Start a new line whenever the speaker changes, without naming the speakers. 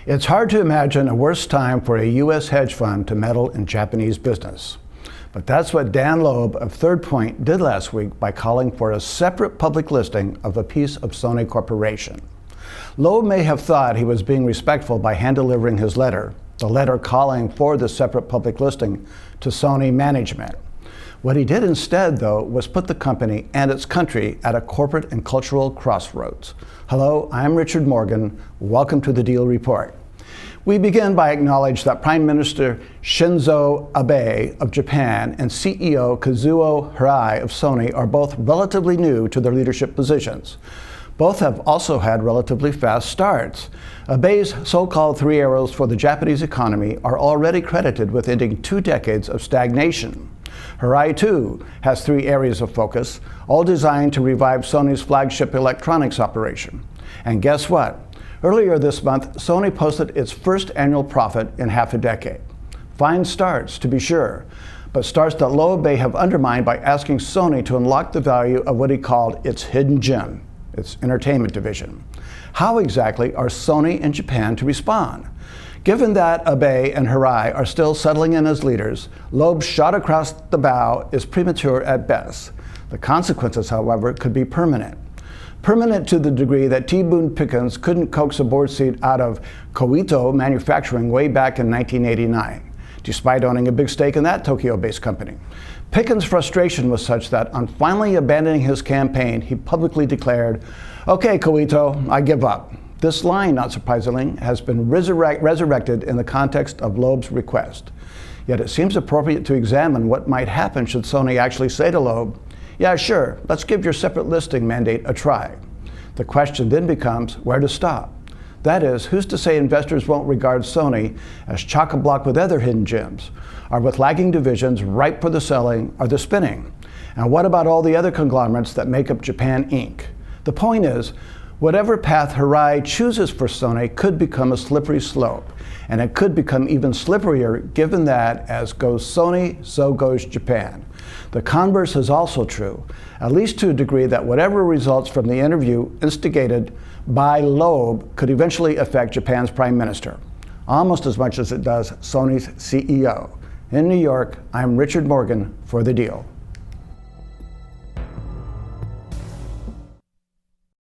It's hard to imagine a worse time for a U.S. hedge fund to meddle in Japanese business. But that's what Dan Loeb of Third Point did last week by calling for a separate public listing of a piece of Sony Corporation. Loeb may have thought he was being respectful by hand-delivering his letter, the letter calling for the separate public listing to Sony management. What he did instead, though, was put the company and its country at a corporate and cultural crossroads. Hello, I'm Richard Morgan. Welcome to the Deal Report. We begin by acknowledging that Prime Minister Shinzo Abe of Japan and CEO Kazuo Hirai of Sony are both relatively new to their leadership positions. Both have also had relatively fast starts. Abe's so-called three arrows for the Japanese economy are already credited with ending 2 decades of stagnation. Hirai, too, has 3 areas of focus, all designed to revive Sony's flagship electronics operation. And guess what? Earlier this month, Sony posted its first annual profit in half a decade. Fine starts, to be sure, but starts that Loeb may have undermined by asking Sony to unlock the value of what he called its hidden gem, its entertainment division. How exactly are Sony and Japan to respond? Given that Abe and Hirai are still settling in as leaders, Loeb's shot across the bow is premature at best. The consequences, however, could be permanent. Permanent to the degree that T. Boone Pickens couldn't coax a board seat out of Koito Manufacturing way back in 1989, despite owning a big stake in that Tokyo-based company. Pickens' frustration was such that on finally abandoning his campaign, he publicly declared, "Okay, Koito, I give up." This line, not surprisingly, has been resurrected in the context of Loeb's request. Yet it seems appropriate to examine what might happen should Sony actually say to Loeb, "Yeah, sure, let's give your separate listing mandate a try." The question then becomes where to stop. That is, who's to say investors won't regard Sony as chock-a-block with other hidden gems, or with lagging divisions ripe for the selling or the spinning? And what about all the other conglomerates that make up Japan Inc.? The point is, whatever path Hirai chooses for Sony could become a slippery slope, and it could become even slipperier given that as goes Sony, so goes Japan. The converse is also true, at least to a degree that whatever results from the interview instigated by Loeb could eventually affect Japan's Prime Minister, almost as much as it does Sony's CEO. In New York, I'm Richard Morgan for The Deal.